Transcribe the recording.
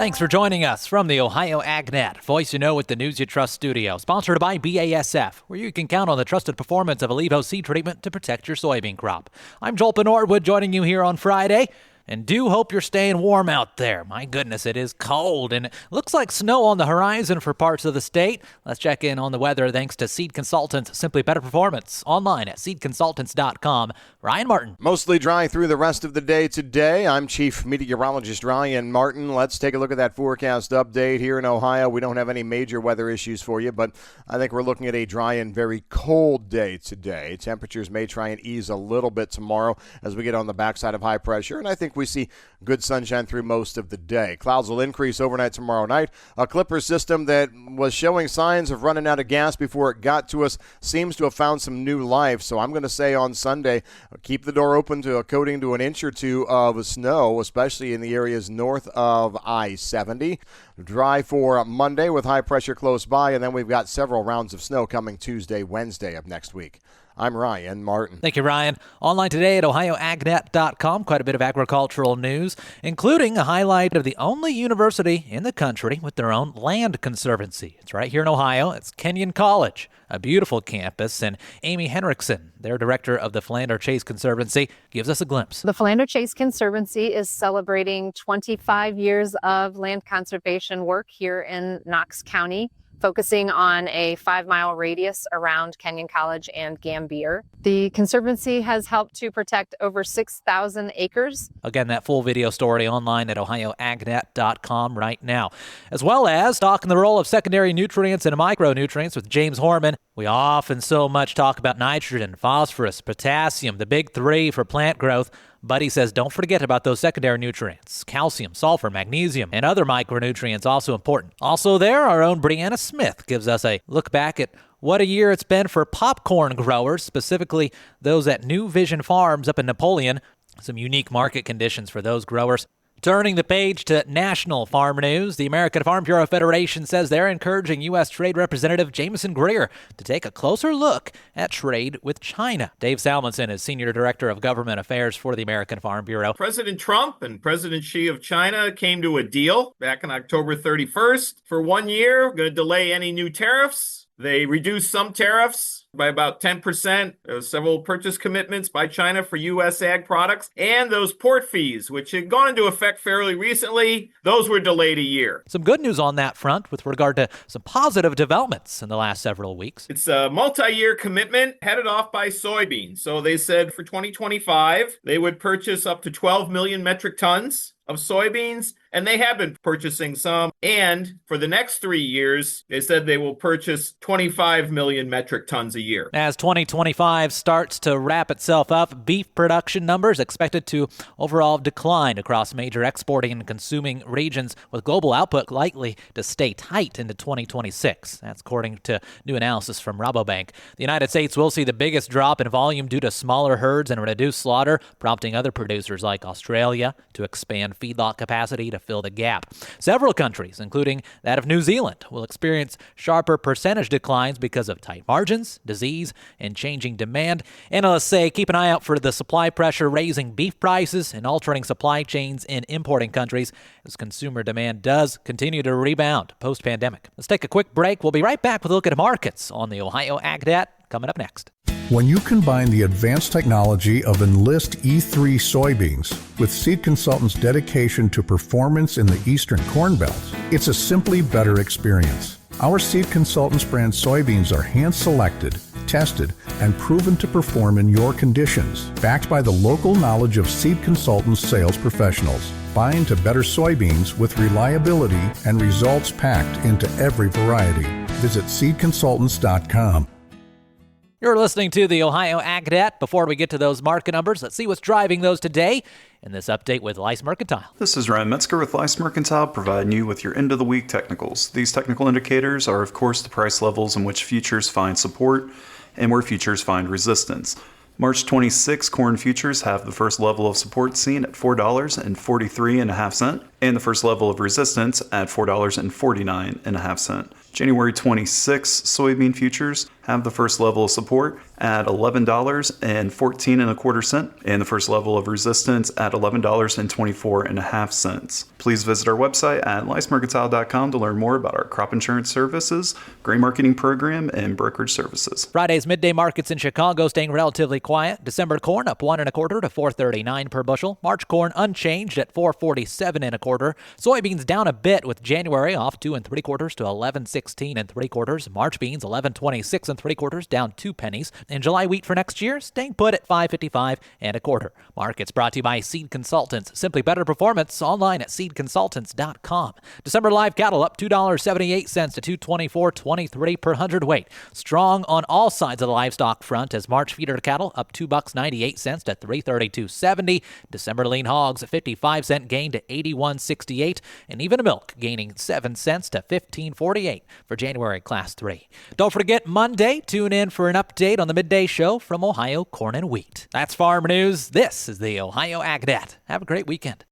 Thanks for joining us from the Ohio AgNet, voice you know with the news you trust studio, sponsored by BASF, where you can count on the trusted performance of Allevo seed treatment to protect your soybean crop. I'm Joel Norwood joining you here on Friday. And do hope you're staying warm out there. My goodness, it is cold, and it looks like snow on the horizon for parts of the state. Let's check in on the weather thanks to Seed Consultants, Simply Better Performance, online at seedconsultants.com. Ryan Martin. Mostly dry through the rest of the day today. I'm Chief Meteorologist Ryan Martin. Let's take a look at that forecast update here in Ohio. We don't have any major weather issues for you, but I think we're looking at a dry and very cold day today. Temperatures may try and ease a little bit tomorrow as we get on the backside of high pressure, and I think we see good sunshine through most of the day. Clouds will increase overnight tomorrow night. A Clipper system that was showing signs of running out of gas before it got to us seems to have found some new life. So I'm going to say on Sunday, keep the door open to a coating to an inch or two of snow, especially in the areas north of I-70. Dry for Monday with high pressure close by, and then we've got several rounds of snow coming Tuesday, Wednesday of next week. I'm Ryan Martin. Thank you, Ryan. Online today at ohioagnet.com, quite a bit of agricultural news, including a highlight of the only university in the country with their own land conservancy. It's right here in Ohio. It's Kenyon College, a beautiful campus, and Amy Henriksen, their director of the Philander Chase Conservancy, gives us a glimpse. The Philander Chase Conservancy is celebrating 25 years of land conservation work here in Knox County, focusing on a 5-mile radius around Kenyon College and Gambier. The Conservancy has helped to protect over 6,000 acres. Again, that full video story online at ohioagnet.com right now. As well as talking the role of secondary nutrients and micronutrients with James Horman. We often so much talk about nitrogen, phosphorus, potassium, the big three for plant growth. But he says don't forget about those secondary nutrients. Calcium, sulfur, magnesium, and other micronutrients also important. Also there, our own Brianna Smith gives us a look back at what a year it's been for popcorn growers, specifically those at New Vision Farms up in Napoleon. Some unique market conditions for those growers. Turning the page to national farm news, the American Farm Bureau Federation says they're encouraging U.S. Trade Representative Jameson Greer to take a closer look at trade with China. Dave Salmonson is Senior Director of Government Affairs for the American Farm Bureau. President Trump and President Xi of China came to a deal back on October 31st. For 1 year, going to delay any new tariffs. They reduced some tariffs by about 10%. There were several purchase commitments by China for U.S. ag products. And those port fees, which had gone into effect fairly recently, those were delayed a year. Some good news on that front with regard to some positive developments in the last several weeks. It's a multi-year commitment headed off by soybeans. So they said for 2025, they would purchase up to 12 million metric tons of soybeans, and they have been purchasing some. And for the next 3 years, they said they will purchase 25 million metric tons a year. As 2025 starts to wrap itself up, beef production numbers expected to overall decline across major exporting and consuming regions, with global output likely to stay tight into 2026. That's according to new analysis from Rabobank. The United States will see the biggest drop in volume due to smaller herds and reduced slaughter, prompting other producers like Australia to expand feedlot capacity to fill the gap. Several countries, including that of New Zealand, will experience sharper percentage declines because of tight margins, disease, and changing demand. Analysts say keep an eye out for the supply pressure raising beef prices and altering supply chains in importing countries as consumer demand does continue to rebound post-pandemic. Let's take a quick break. We'll be right back with a look at markets on the Ohio AgNet coming up next. When you combine the advanced technology of Enlist E3 soybeans with Seed Consultants' dedication to performance in the Eastern Corn Belt, it's a simply better experience. Our Seed Consultants brand soybeans are hand-selected, tested, and proven to perform in your conditions, backed by the local knowledge of Seed Consultants sales professionals. Bind to better soybeans with reliability and results packed into every variety. Visit seedconsultants.com. You're listening to the Ohio AgNet. Before we get to those market numbers, let's see what's driving those today in this update with Lice Mercantile. This is Ryan Metzger with Lice Mercantile, providing you with your end-of-the-week technicals. These technical indicators are, of course, the price levels in which futures find support and where futures find resistance. March 26 corn futures have the first level of support seen at $4.43.5 and the first level of resistance at $4.49.5. January 26 soybean futures have the first level of support at $11.1425 and the first level of resistance at $11.24.5. Please visit our website at licemercantile.com to learn more about our crop insurance services, grain marketing program, and brokerage services. Friday's midday markets in Chicago staying relatively quiet. December corn up 1 1/4 to $4.39 per bushel. March corn unchanged at $4.47 1/4. Soybeans down a bit with January off 2 3/4 to $11.16 3/4. March beans 11.26 3/4 down 2 pennies. And July wheat for next year staying put at $5.55 1/4. Markets brought to you by Seed Consultants. Simply better performance online at seedconsultants.com. December live cattle up $2.78 to $224.23 per hundredweight. Strong on all sides of the livestock front as March feeder cattle up $2.98 to $332.70. December lean hogs a 55-cent gain to $81.68, and even milk gaining 7 cents to $15.48 for January Class 3. Don't forget Monday, tune in for an update on the Midday Show from Ohio Corn and Wheat. That's Farm News. This is the Ohio AgNet. Have a great weekend.